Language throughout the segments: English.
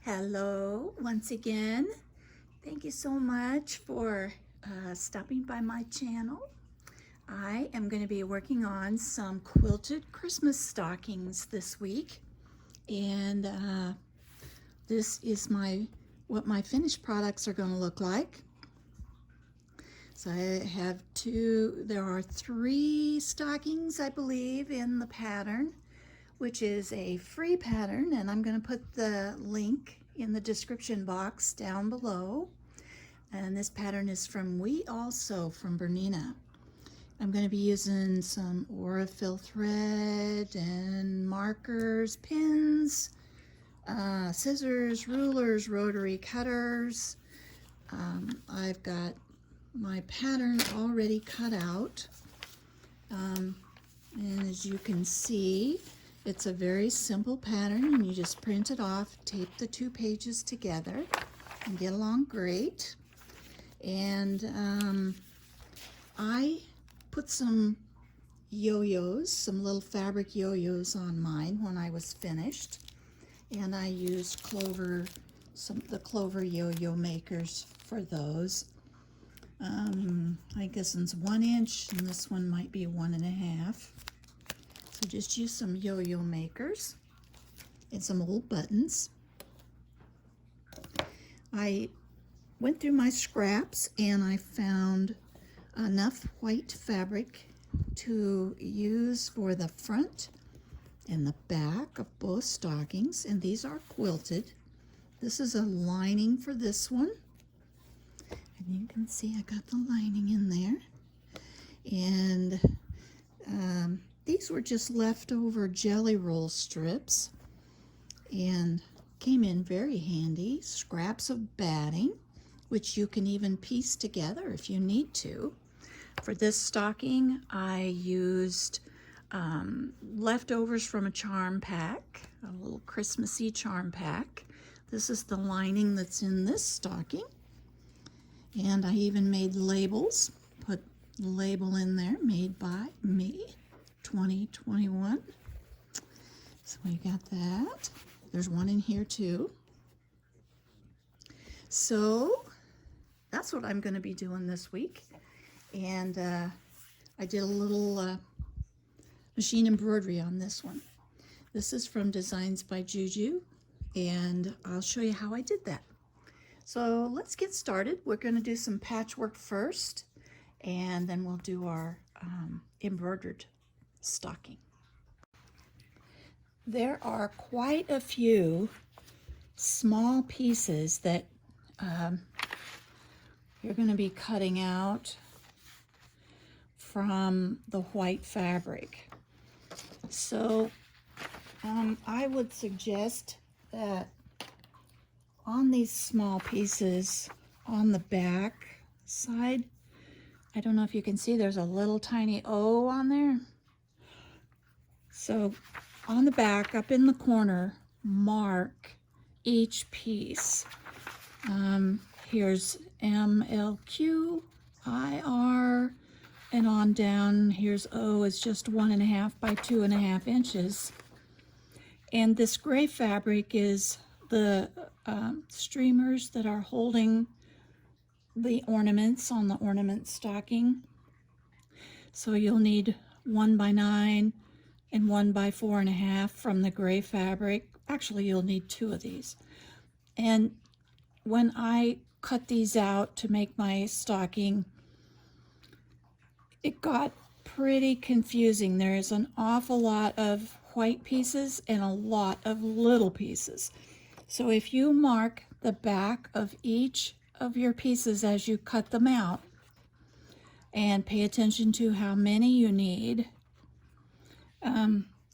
Hello once again. Thank you so much for stopping by my channel. I am going to be working on some quilted Christmas stockings this week, and this is what my finished products are going to look like. So I have there are 3 stockings, I believe, in the pattern, which is a free pattern, and I'm going to put the link in the description box down below. And this pattern is from We Also from Bernina. I'm going to be using some Aurifil thread and markers, pins, scissors, rulers, rotary cutters. I've got my pattern already cut out, and as you can see, it's a very simple pattern, and you just print it off, tape the 2 pages together, and get along great. And I put some yo-yos, some little fabric yo-yos on mine when I was finished, and I used the Clover yo-yo makers for those. I guess it's 1 inch, and this one might be 1.5. So just use some yo-yo makers and some old buttons. I went through my scraps and I found enough white fabric to use for the front and the back of both stockings, and these are quilted. This is a lining for this one, and you can see I got the lining in there. And these were just leftover jelly roll strips and came in very handy. Scraps of batting, which you can even piece together if you need to. For this stocking, I used leftovers from a charm pack, a little Christmassy charm pack. This is the lining that's in this stocking. And I even made labels, put the label in there, made by me, 2021. So we got that. There's one in here too. So that's what I'm going to be doing this week. And I did a little machine embroidery on this one. This is from Designs by Juju, and I'll show you how I did that. So let's get started. We're going to do some patchwork first, and then we'll do our embroidered stocking. There are quite a few small pieces that you're going to be cutting out from the white fabric. So I would suggest that on these small pieces on the back side, I don't know if you can see, there's a little tiny O on there. So on the back, up in the corner, mark each piece. Here's M, L, Q, I, R, and on down. Here's O is just 1.5 by 2.5 inches. And this gray fabric is the streamers that are holding the ornaments on the ornament stocking. So you'll need 1 by 9 and 1 by 4.5 from the gray fabric. Actually, you'll need 2 of these. And when I cut these out to make my stocking, it got pretty confusing. There's an awful lot of white pieces and a lot of little pieces. So if you mark the back of each of your pieces as you cut them out and pay attention to how many you need,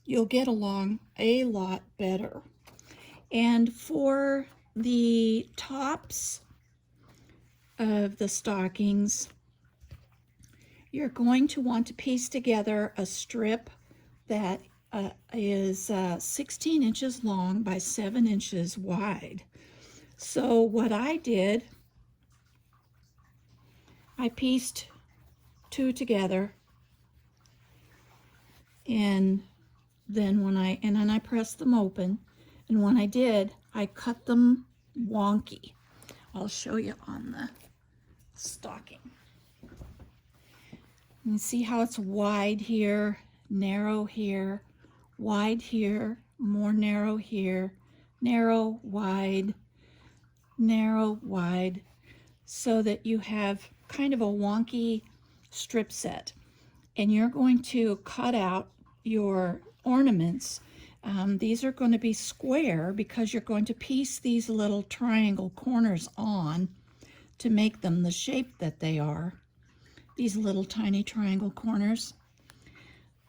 you'll get along a lot better. And for the tops of the stockings, you're going to want to piece together a strip that is 16 inches long by 7 inches wide. So what I did, I pieced 2 together, and then I pressed them open, and when I did, I cut them wonky. I'll show you on the stocking. You see how it's wide here, narrow here, wide here, more narrow here, narrow, wide, so that you have kind of a wonky strip set. And you're going to cut out your ornaments. These are going to be square because you're going to piece these little triangle corners on to make them the shape that they are. These little tiny triangle corners.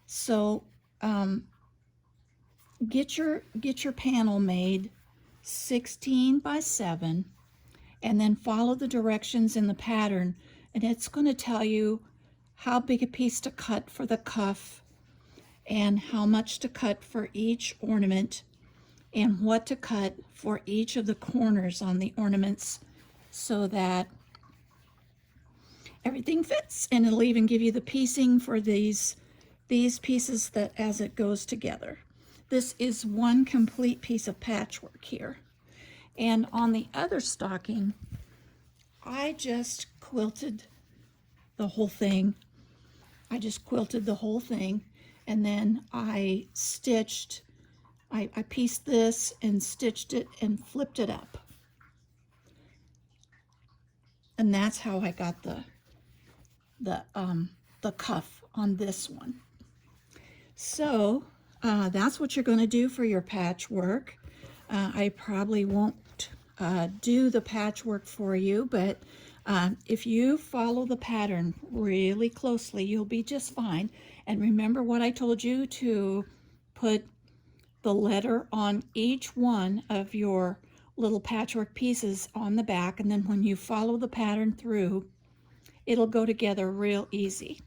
So get your panel made 16 by 7, and then follow the directions in the pattern, and it's going to tell you how big a piece to cut for the cuff and how much to cut for each ornament and what to cut for each of the corners on the ornaments so that everything fits. And it'll even give you the piecing for these pieces that as it goes together. This is one complete piece of patchwork here. And on the other stocking, I just quilted the whole thing. I and then I stitched, I pieced this and stitched it and flipped it up. And that's how I got the cuff on this one. So that's what you're going to do for your patchwork. I probably won't do the patchwork for you, but if you follow the pattern really closely, you'll be just fine. And remember what I told you, to put the letter on each one of your little patchwork pieces on the back, and then when you follow the pattern through, it'll go together real easy.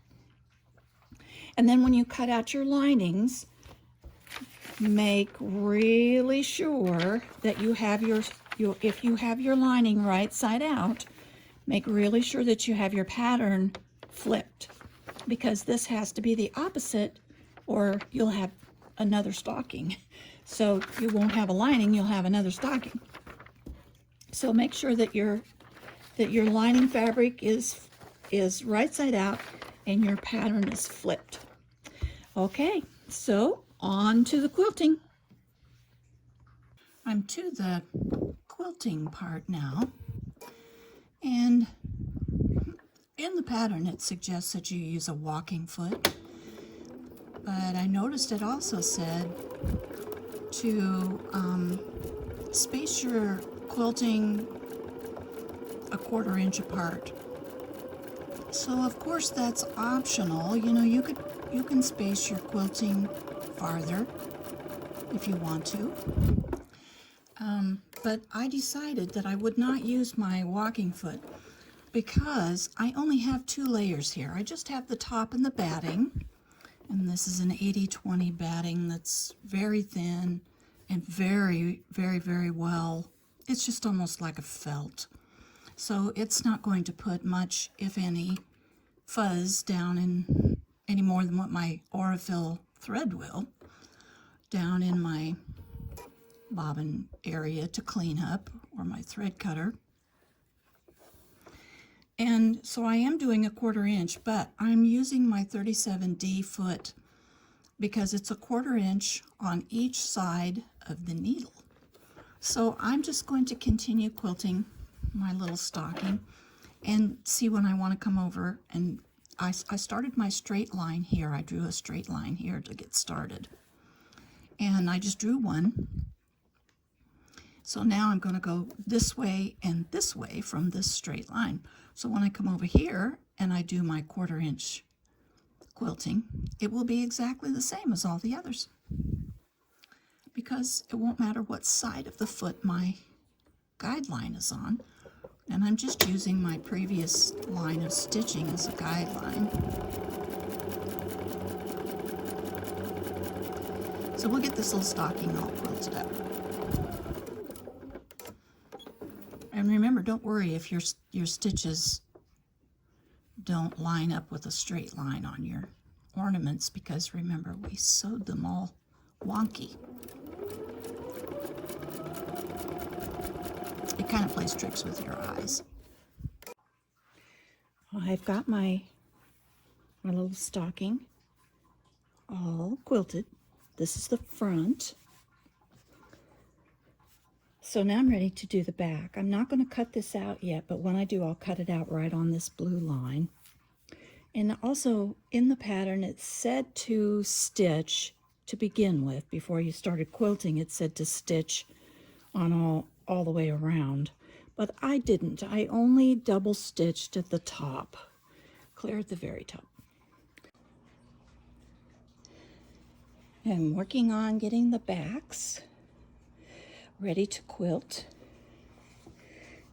And then when you cut out your linings, make really sure that you have if you have your lining right side out, make really sure that you have your pattern flipped, because this has to be the opposite or you'll have another stocking. So you won't have a lining, you'll have another stocking. So make sure that your lining fabric is right side out and your pattern is flipped. Okay, so on to the quilting. I'm to the quilting part now, and in the pattern it suggests that you use a walking foot, but I noticed it also said to space your quilting a 1/4 inch apart. So of course that's optional. You know, you can space your quilting farther if you want to. But I decided that I would not use my walking foot because I only have 2 layers here. I just have the top and the batting, and this is an 80/20 batting that's very thin and very, very, very well. It's just almost like a felt. So it's not going to put much, if any, fuzz down in any more than what my Aurifil thread will, down in my bobbin area to clean up, or my thread cutter. And so I am doing a 1/4 inch, but I'm using my 37D foot because it's a 1/4 inch on each side of the needle. So I'm just going to continue quilting my little stocking and see when I want to come over. And I started my straight line here. I drew a straight line here to get started. And I just drew one. So now I'm going to go this way and this way from this straight line. So when I come over here and I do my 1/4 inch quilting, it will be exactly the same as all the others, because it won't matter what side of the foot my guideline is on. And I'm just using my previous line of stitching as a guideline. So we'll get this little stocking all quilted up. And remember, don't worry if your stitches don't line up with a straight line on your ornaments, because remember, we sewed them all wonky. kind of plays tricks with your eyes. I've got my little stocking all quilted. This is the front. So now I'm ready to do the back. I'm not going to cut this out yet, but when I do, I'll cut it out right on this blue line. And also in the pattern, it said to stitch to begin with. Before you started quilting, it said to stitch on all the way around. But I didn't. I only double stitched at the top, clear at the very top. I'm working on getting the backs ready to quilt.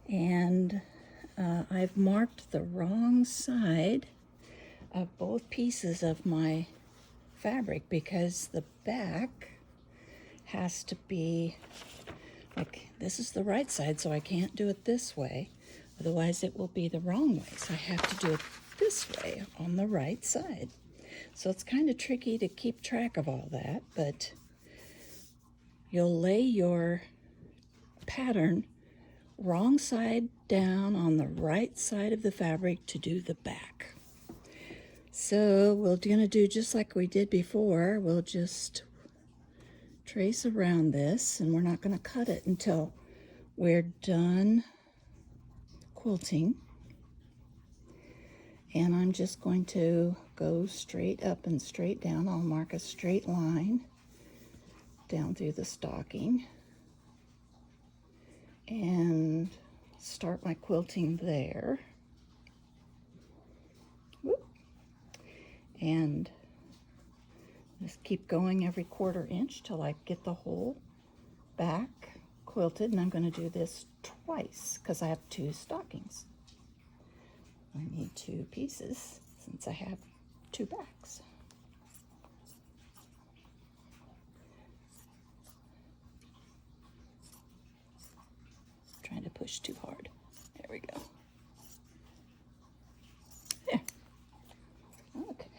And I've marked the wrong side of both pieces of my fabric because the back has to be like, this is the right side, so I can't do it this way. Otherwise it will be the wrong way. So I have to do it this way on the right side. So it's kind of tricky to keep track of all that, but you'll lay your pattern wrong side down on the right side of the fabric to do the back. So we're going to do just like we did before. We'll just trace around this, and we're not going to cut it until we're done quilting. And I'm just going to go straight up and straight down. I'll mark a straight line down through the stocking and start my quilting there. Whoop. And just keep going every 1/4 inch till I get the whole back quilted. And I'm going to do this twice because I have 2 stockings. I need 2 pieces since I have 2 backs. Trying to push too hard. There we go. There. Okay.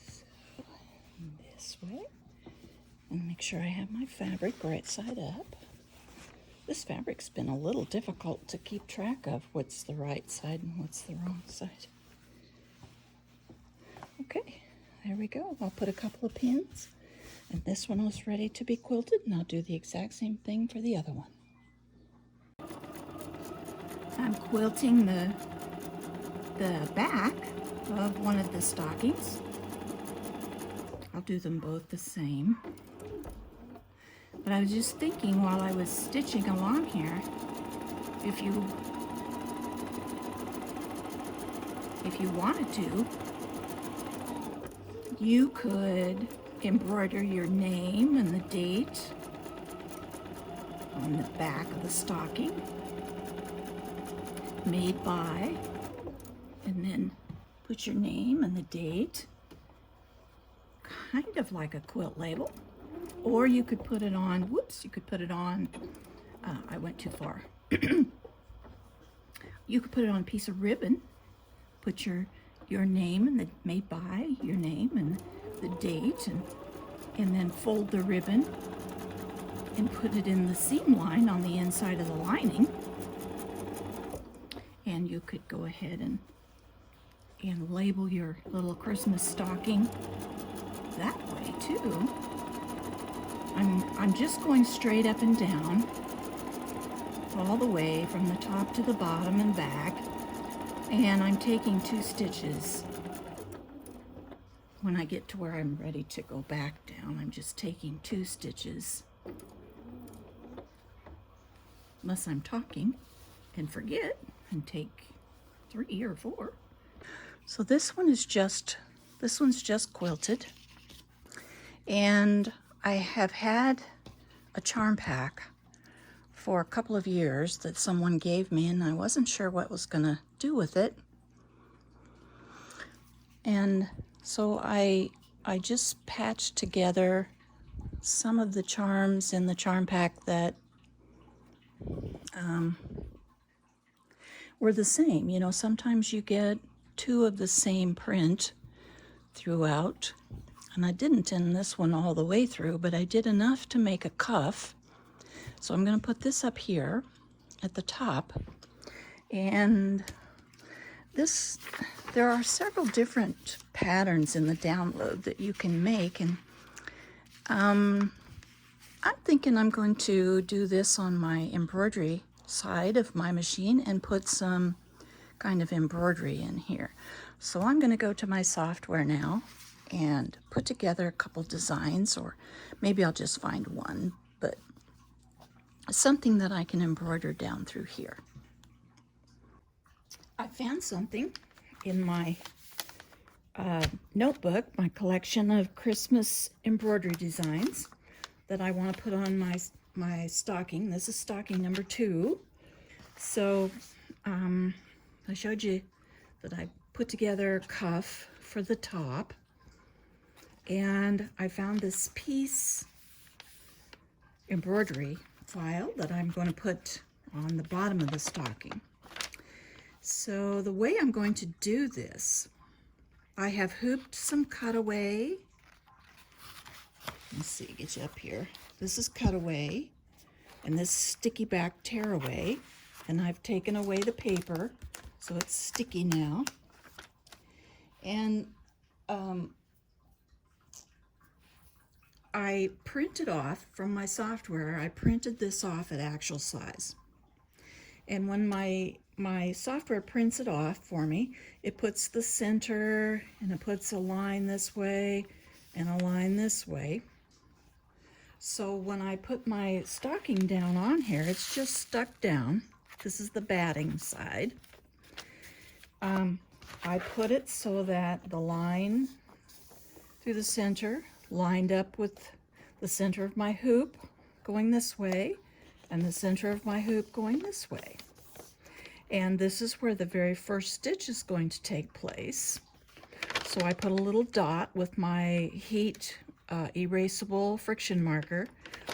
So this way. And make sure I have my fabric right side up. This fabric's been a little difficult to keep track of what's the right side and what's the wrong side. Okay, there we go. I'll put a couple of pins, and this one was ready to be quilted, and I'll do the exact same thing for the other one. I'm quilting the back of one of the stockings. I'll do them both the same. But I was just thinking while I was stitching along here, if you wanted to, you could embroider your name and the date on the back of the stocking, made by, and then put your name and the date, kind of like a quilt label. Or you could put it on, whoops, you could put it on, I went too far. You could put it on a piece of ribbon, put your name and the made by, your name and the date, and then fold the ribbon and put it in the seam line on the inside of the lining. And you could go ahead and label your little Christmas stocking that way too. I'm just going straight up and down all the way from the top to the bottom and back, and I'm taking 2 stitches. When I get to where I'm ready to go back down, I'm just taking 2 stitches. Unless I'm talking and forget and take 3 or 4. So this one's just quilted, and I have had a charm pack for a couple of years that someone gave me, and I wasn't sure what I was gonna do with it. And so I just patched together some of the charms in the charm pack that were the same. You know, sometimes you get 2 of the same print throughout. And I didn't in this one all the way through, but I did enough to make a cuff. So I'm going to put this up here at the top. And this, there are several different patterns in the download that you can make. And I'm thinking I'm going to do this on my embroidery side of my machine and put some kind of embroidery in here. So I'm going to go to my software now and put together a couple designs, or maybe I'll just find one, but something that I can embroider down through here. I found something in my notebook, my collection of Christmas embroidery designs that I want to put on my stocking. This is stocking number 2. So I showed you that I put together a cuff for the top, and I found this piece embroidery file that I'm going to put on the bottom of the stocking. So the way I'm going to do this, I have hooped some cutaway. Let's see, get you up here. This is cutaway, and this sticky back tearaway, and I've taken away the paper, so it's sticky now. And I printed off from my software, I printed this off at actual size. And when my software prints it off for me, it puts the center, and it puts a line this way and a line this way. So when I put my stocking down on here, it's just stuck down. This is the batting side. I put it so that the line through the center lined up with the center of my hoop going this way and the center of my hoop going this way. And this is where the very first stitch is going to take place. So I put a little dot with my heat erasable friction marker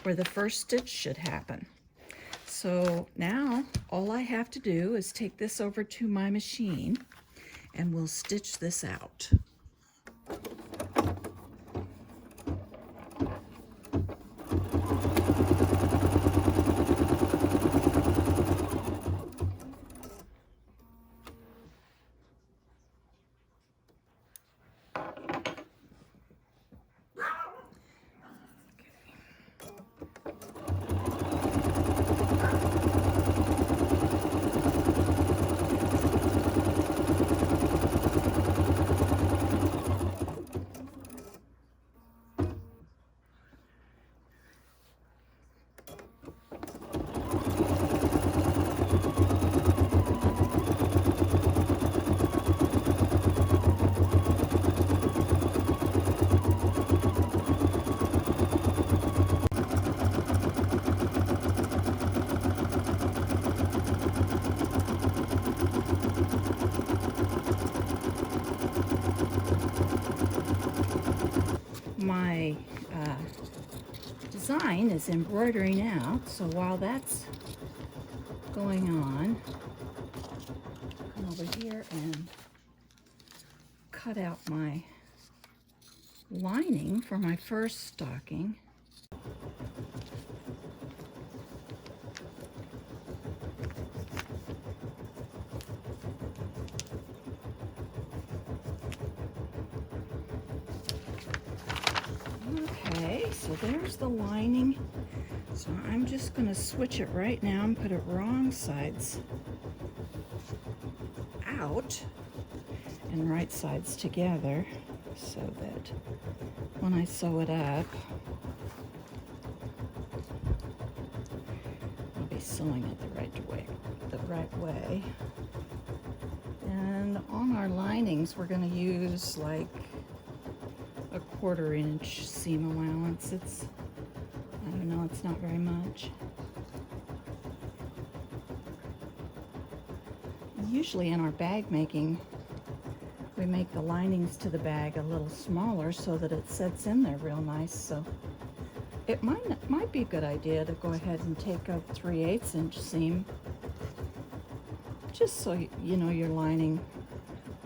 where the first stitch should happen. So now all I have to do is take this over to my machine and we'll stitch this out. My design is embroidering out, so while that's going on, come over here and cut out my lining for my first stocking. Okay, so there's the lining. So I'm just going to switch it right now and put it wrong sides out and right sides together so that when I sew it up, I'll be sewing it the right way. And on our linings, we're going to use like a 1/4 inch seam allowance. It's, I don't know, it's not very much. Usually in our bag making, we make the linings to the bag a little smaller so that it sets in there real nice. So it might be a good idea to go ahead and take a 3/8 inch seam, just so you know your lining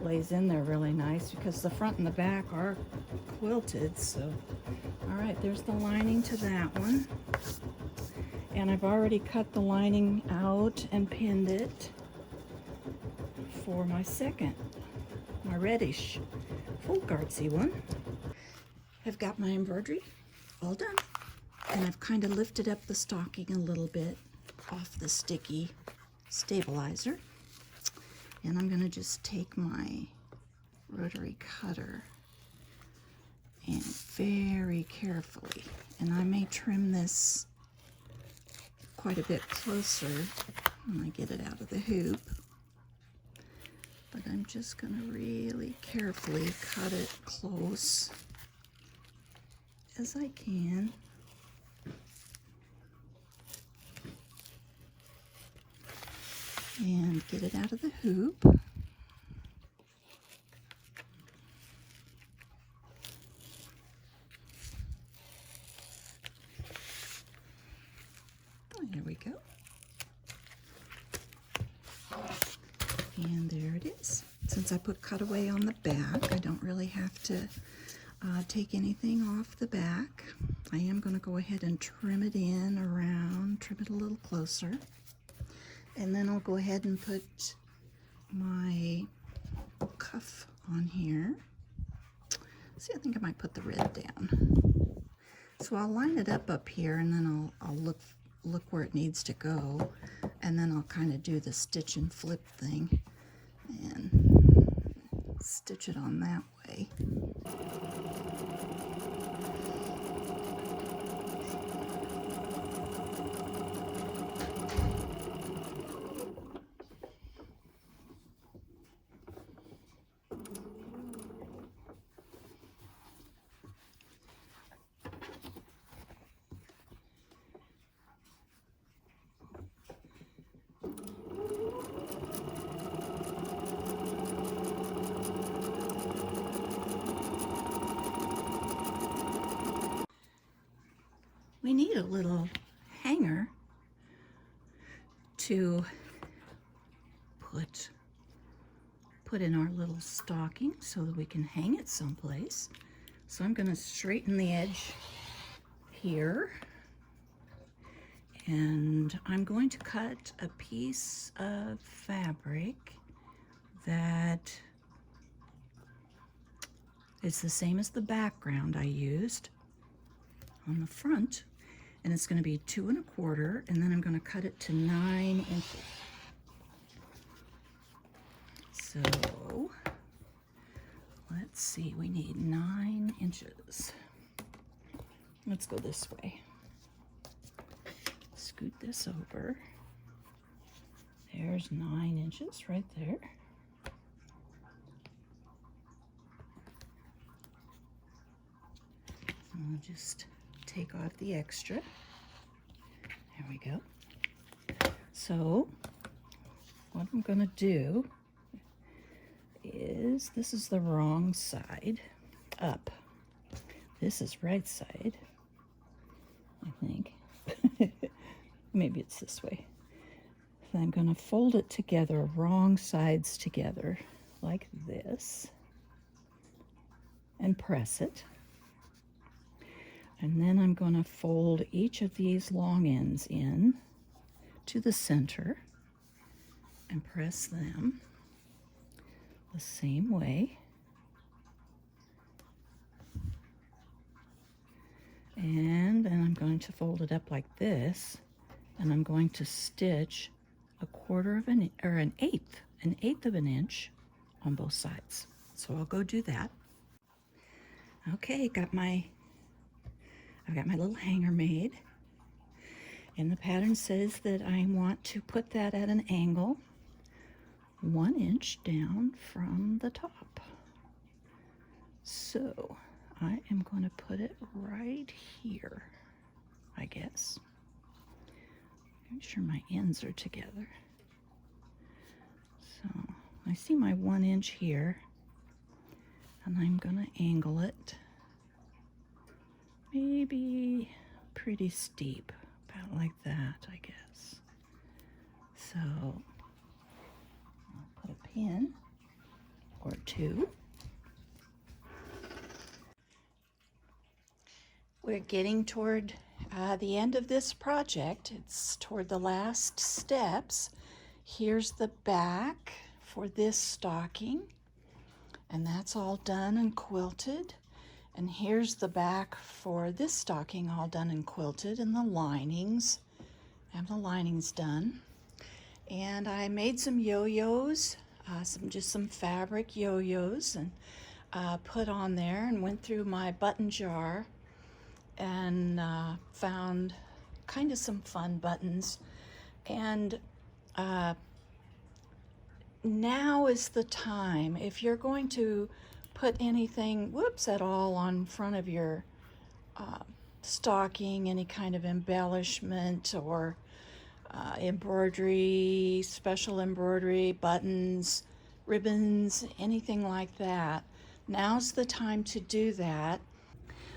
lays in there really nice because the front and the back are quilted. So, all right, there's the lining to that one. And I've already cut the lining out and pinned it for my second, my reddish folk artsy one. I've got my embroidery all done. And I've kind of lifted up the stocking a little bit off the sticky stabilizer. And I'm going to just take my rotary cutter and very carefully, and I may trim this quite a bit closer when I get it out of the hoop, but I'm just going to really carefully cut it close as I can. And get it out of the hoop. Oh, there we go. And there it is. Since I put cutaway on the back, I don't really have to take anything off the back. I am going to go ahead and trim it in around, trim it a little closer. And then I'll go ahead and put my cuff on here. See, I think I might put the red down. So I'll line it up here, and then I'll look where it needs to go, and then I'll kind of do the stitch and flip thing and stitch it on that way. We need a little hanger to put in our little stocking so that we can hang it someplace. So I'm going to straighten the edge here, and I'm going to cut a piece of fabric that is the same as the background I used on the front, and it's going to be 2 1/4, and then I'm going to cut it to 9 inches. So let's see, we need 9 inches. Let's go this way. Scoot this over. There's 9 inches right there. And we'll just take off the extra. There we go. So what I'm going to do is, this is the wrong side up. This is right side, I think. Maybe it's this way. So I'm going to fold it together, wrong sides together, like this, and press it. And then I'm going to fold each of these long ends in to the center and press them the same way. And then I'm going to fold it up like this, and I'm going to stitch an eighth of an inch on both sides. So I'll go do that. Okay, I've got my little hanger made, and the pattern says that I want to put that at an angle 1 inch down from the top. So I am going to put it right here, I guess. Make sure my ends are together. So I see my 1 inch here, and I'm going to angle it maybe pretty steep, about like that, I guess. So I'll put a pin or two. We're getting toward the end of this project. It's toward the last steps. Here's the back for this stocking, and that's all done and quilted. And here's the back for this stocking, all done and quilted, and the linings. I have the linings done. And I made some yo-yos, just some fabric yo-yos, and put on there, and went through my button jar and found kind of some fun buttons. And now is the time, if you're going to put anything, at all on front of your stocking, any kind of embellishment or embroidery, special embroidery, buttons, ribbons, anything like that, now's the time to do that.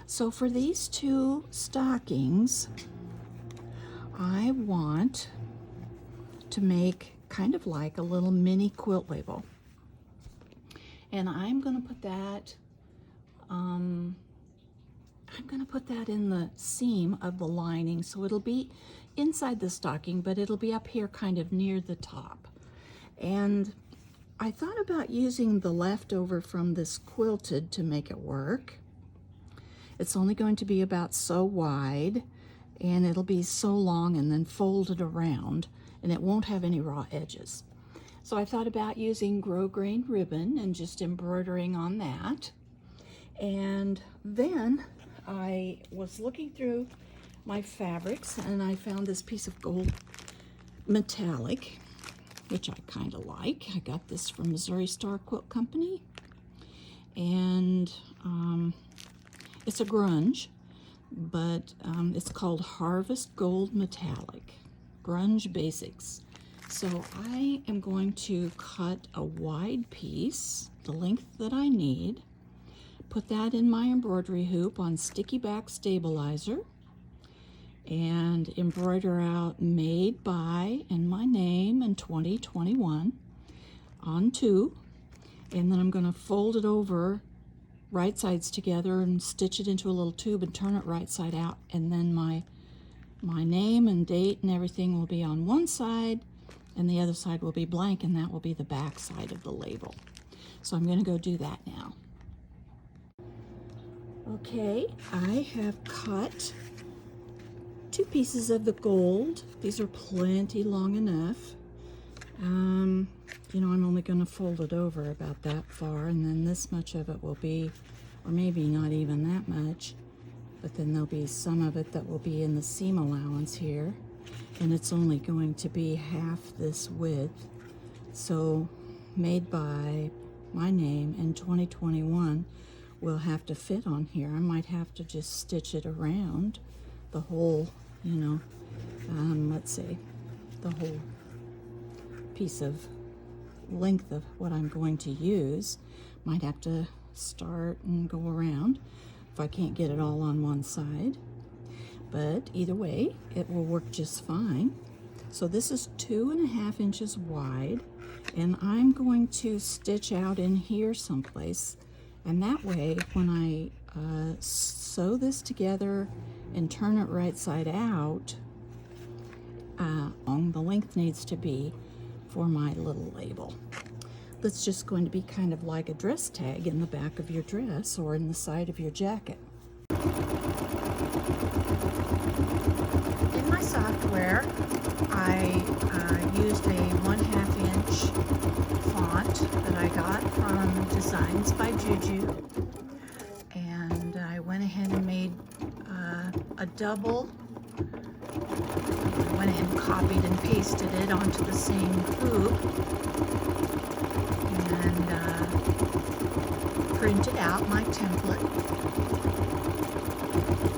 So for these two stockings, I want to make kind of like a little mini quilt label. And I'm going to put that, in the seam of the lining, so it'll be inside the stocking, but it'll be up here kind of near the top. And I thought about using the leftover from this quilted to make it work. It's only going to be about so wide, and it'll be so long and then folded around, and it won't have any raw edges. So I thought about using grosgrain ribbon and just embroidering on that. And then I was looking through my fabrics, and I found this piece of gold metallic, which I kind of like. I got this from Missouri Star Quilt Company, and it's a grunge, but it's called Harvest Gold Metallic, Grunge Basics. So I am going to cut a wide piece, the length that I need, put that in my embroidery hoop on sticky back stabilizer, and embroider out made by and my name and 2021 on two. And then I'm going to fold it over right sides together and stitch it into a little tube and turn it right side out, and then my name and date and everything will be on one side, and the other side will be blank, and that will be the back side of the label. So I'm going to go do that now. Okay, I have cut two pieces of the gold. These are plenty long enough. You know, I'm only going to fold it over about that far, and then this much of it will be, or maybe not even that much, but then there'll be some of it that will be in the seam allowance here, and it's only going to be half this width. So made by my name and 2021 will have to fit on here. I might have to just stitch it around the whole, you know, let's say the whole piece of length of what I'm going to use. Might have to start and go around if I can't get it all on one side, but either way it will work just fine. So this is 2.5 inches wide, and I'm going to stitch out in here someplace, and that way when I sew this together and turn it right side out, the length needs to be for my little label. That's just going to be kind of like a dress tag in the back of your dress or in the side of your jacket. In my software, I used a 1/2 inch font that I got from Designs by Juju, and I went ahead and made a double. I went and copied and pasted it onto the same hoop, and printed out my template,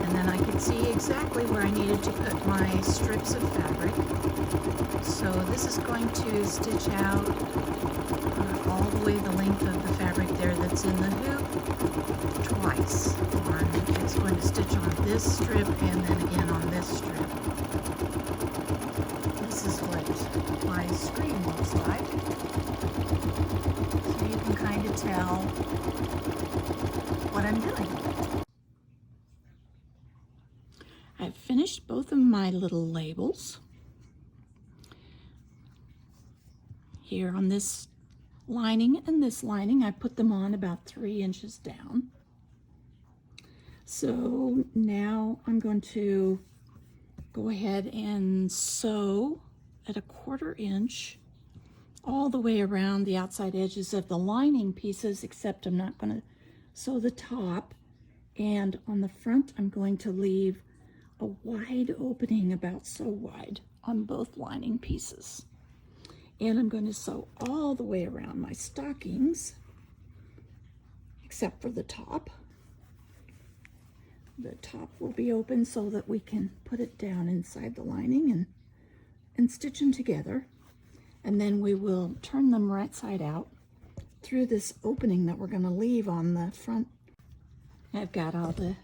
and then I could see exactly where I needed to put my strips of fabric. So this is going to stitch out all the way the length of the fabric there that's in the hoop twice. It's going to stitch on this strip and then again on this strip. This is what my screen looks like. So you can kind of know what I'm doing. I've finished both of my little labels. Here on this lining and this lining, I put them on about 3 inches down. So now I'm going to go ahead and sew at 1/4 inch all the way around the outside edges of the lining pieces, except I'm not going to sew the top. And on the front, I'm going to leave a wide opening, about so wide, on both lining pieces. And I'm going to sew all the way around my stockings, except for the top. The top will be open so that we can put it down inside the lining and stitch them together. And then we will turn them right side out through this opening that we're going to leave on the front. I've got all the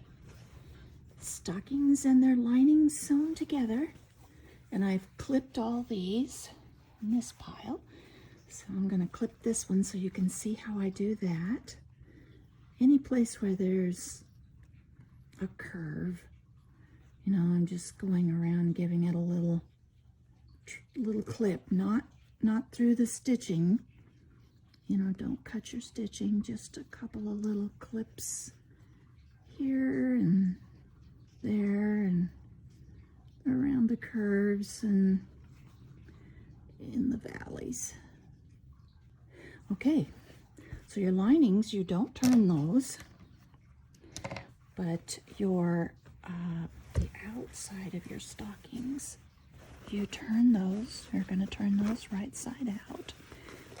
stockings and their linings sewn together, and I've clipped all these in this pile. So I'm going to clip this one so you can see how I do that. Any place where there's a curve, you know, I'm just going around giving it a little clip, not through the stitching. You know, don't cut your stitching, just a couple of little clips here and there and around the curves and in the valleys. Okay, so your linings, you don't turn those, but your the outside of your stockings, you turn those. You're going to turn those right side out.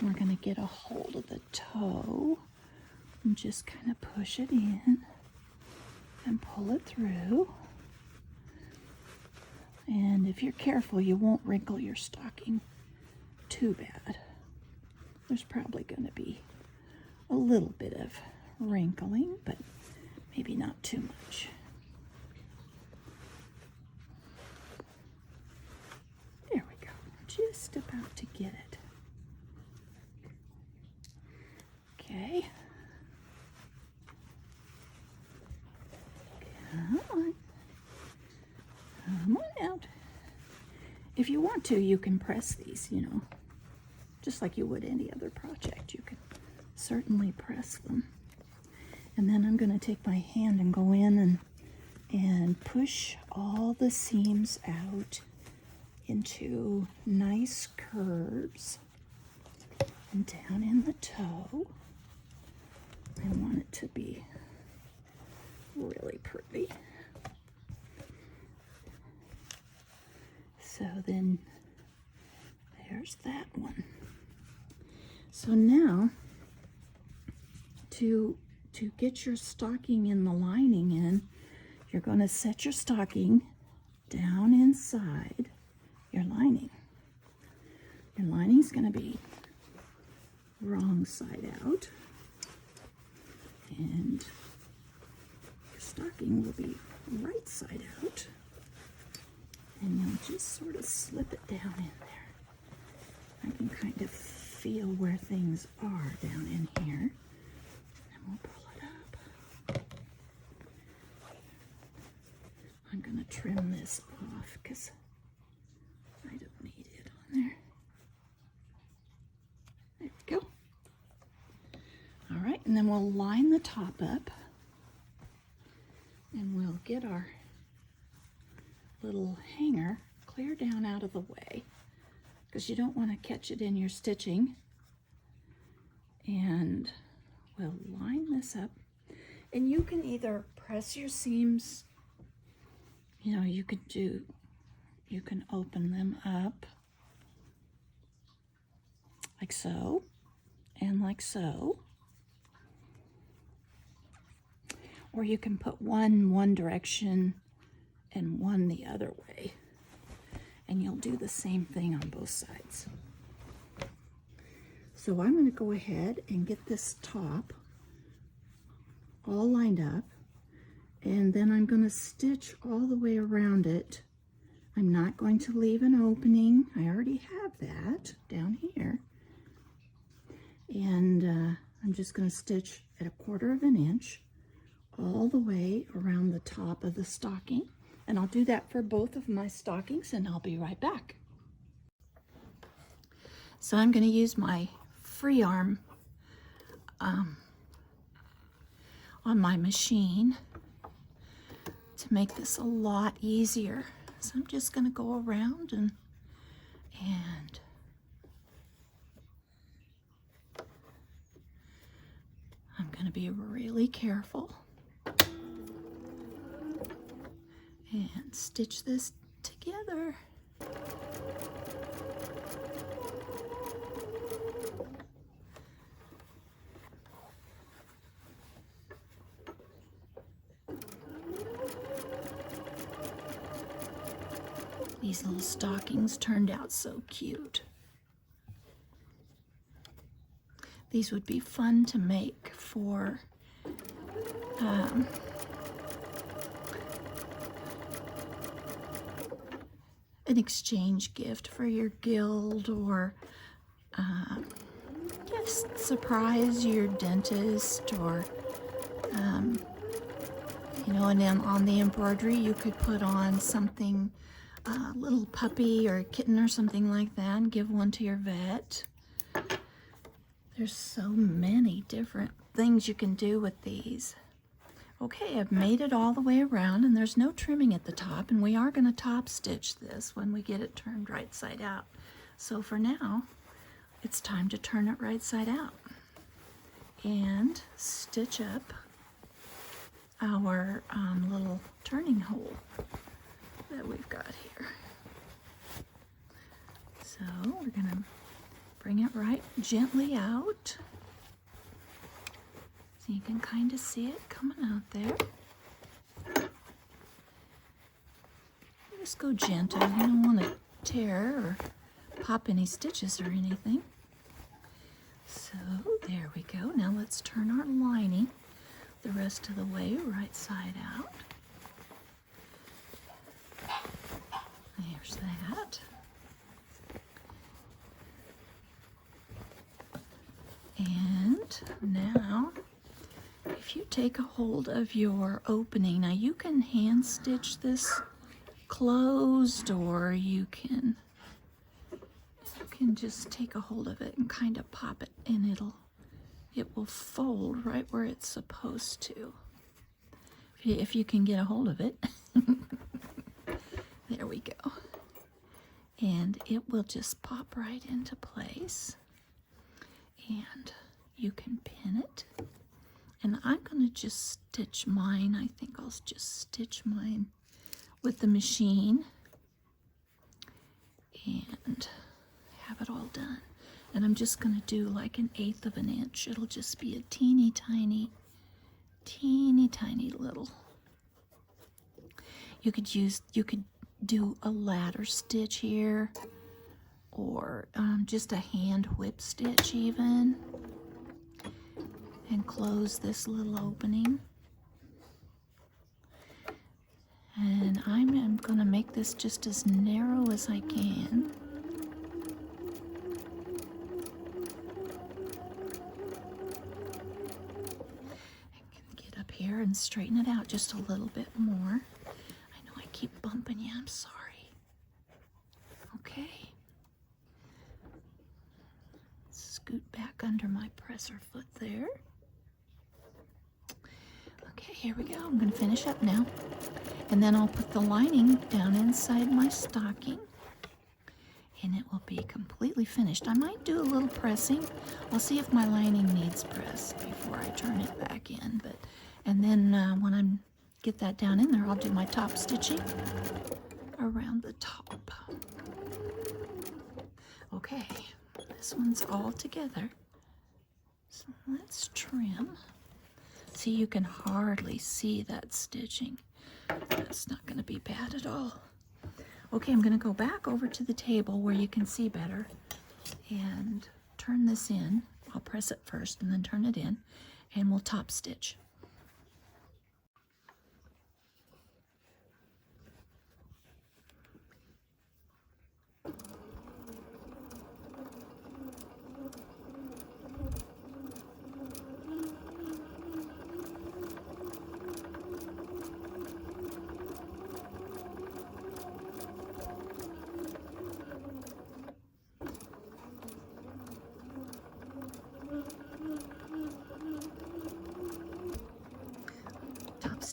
We're going to get a hold of the toe and just kind of push it in and pull it through. And if you're careful, you won't wrinkle your stocking too bad. There's probably going to be a little bit of wrinkling, but maybe not too much. There we go. Just about to get it. Okay. Come on. Come on out. If you want to, you can press these, you know, just like you would any other project. You can certainly press them. And then I'm going to take my hand and go in and push all the seams out into nice curves and down in the toe. I want it to be really pretty. So then there's that one. So now to get your stocking in the lining in, you're going to set your stocking down inside your lining. Your lining's going to be wrong side out, and your stocking will be right side out, and you'll just sort of slip it down in there. I can kind of feel where things are down in here, and we'll pull it up. I'm going to trim this off because I don't need it on there. There we go. All right, and then we'll line the top up, and we'll get our little hanger clear down out of the way, because you don't want to catch it in your stitching. And we'll line this up, and you can either press your seams, you know, you can open them up like so and like so, or you can put one direction and one the other way, and you'll do the same thing on both sides. So I'm going to go ahead and get this top all lined up, and then I'm going to stitch all the way around it. I'm not going to leave an opening. I already have that down here. And I'm just going to stitch at 1/4 of an inch all the way around the top of the stocking. And I'll do that for both of my stockings, and I'll be right back. So I'm going to use my free arm on my machine to make this a lot easier. So I'm just going to go around and I'm going to be really careful and stitch this together. These little stockings turned out so cute. These would be fun to make for an exchange gift for your guild, or just surprise your dentist, or you know, and then on the embroidery you could put on something, a little puppy or a kitten or something like that, and give one to your vet. There's so many different things you can do with these. Okay, I've made it all the way around, and there's no trimming at the top, and we are going to top stitch this when we get it turned right side out. So for now, it's time to turn it right side out and stitch up our little turning hole that we've got here. So we're going to bring it right gently out. So you can kind of see it coming out there. Just go gentle. You don't want to tear or pop any stitches or anything. So there we go. Now let's turn our lining the rest of the way right side out. There's that. And now, if you take a hold of your opening, now you can hand stitch this closed, or you can just take a hold of it and kind of pop it, and it will fold right where it's supposed to, if you can get a hold of it. There we go. And it will just pop right into place, and you can pin it. And I'm going to just stitch mine. I think I'll just stitch mine with the machine and have it all done. And I'm just going to do like 1/8 of an inch. It'll just be a teeny tiny little. You could do a ladder stitch here, or just a hand whip stitch even, and close this little opening. And I'm going to make this just as narrow as I can. Here and straighten it out just a little bit more. I know I keep bumping you, I'm sorry. Okay. Scoot back under my presser foot there. Okay, here we go. I'm going to finish up now. And then I'll put the lining down inside my stocking, and it will be completely finished. I might do a little pressing. I'll see if my lining needs pressed before I turn it back in, and then when I get that down in there, I'll do my top stitching around the top. Okay, this one's all together. So let's trim. See, you can hardly see that stitching. That's not going to be bad at all. Okay, I'm going to go back over to the table where you can see better and turn this in. I'll press it first and then turn it in, and we'll top stitch.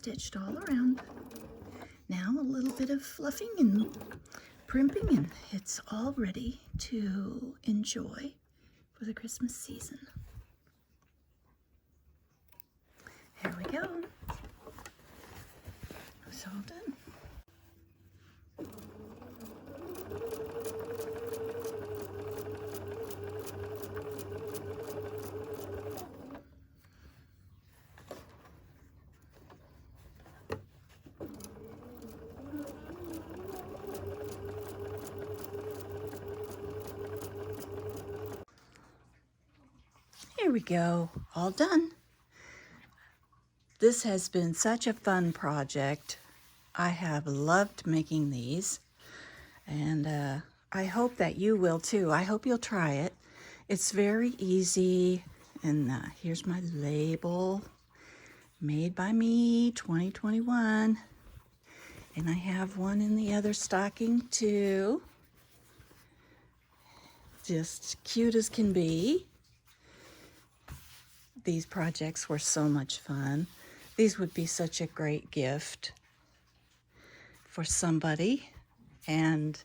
stitched all around. Now a little bit of fluffing and primping, and it's all ready to enjoy for the Christmas season. Here we go. It's all done. Here we go, all done. This has been such a fun project. I have loved making these, and I hope that you will too. I hope you'll try it. It's very easy, and here's my label. Made by me, 2021. And I have one in the other stocking too. Just cute as can be. These projects were so much fun. These would be such a great gift for somebody. And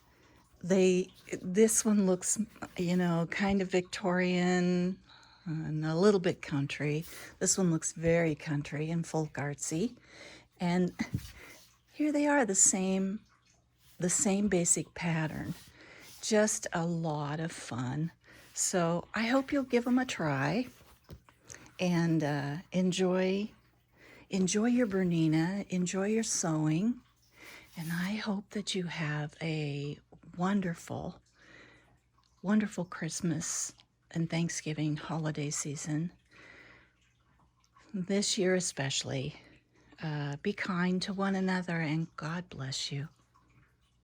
this one looks, you know, kind of Victorian and a little bit country. This one looks very country and folk artsy. And here they are, the same basic pattern. Just a lot of fun. So I hope you'll give them a try and enjoy your Bernina, enjoy your sewing, and I hope that you have a wonderful, wonderful Christmas and Thanksgiving holiday season. This year especially. Be kind to one another, and God bless you.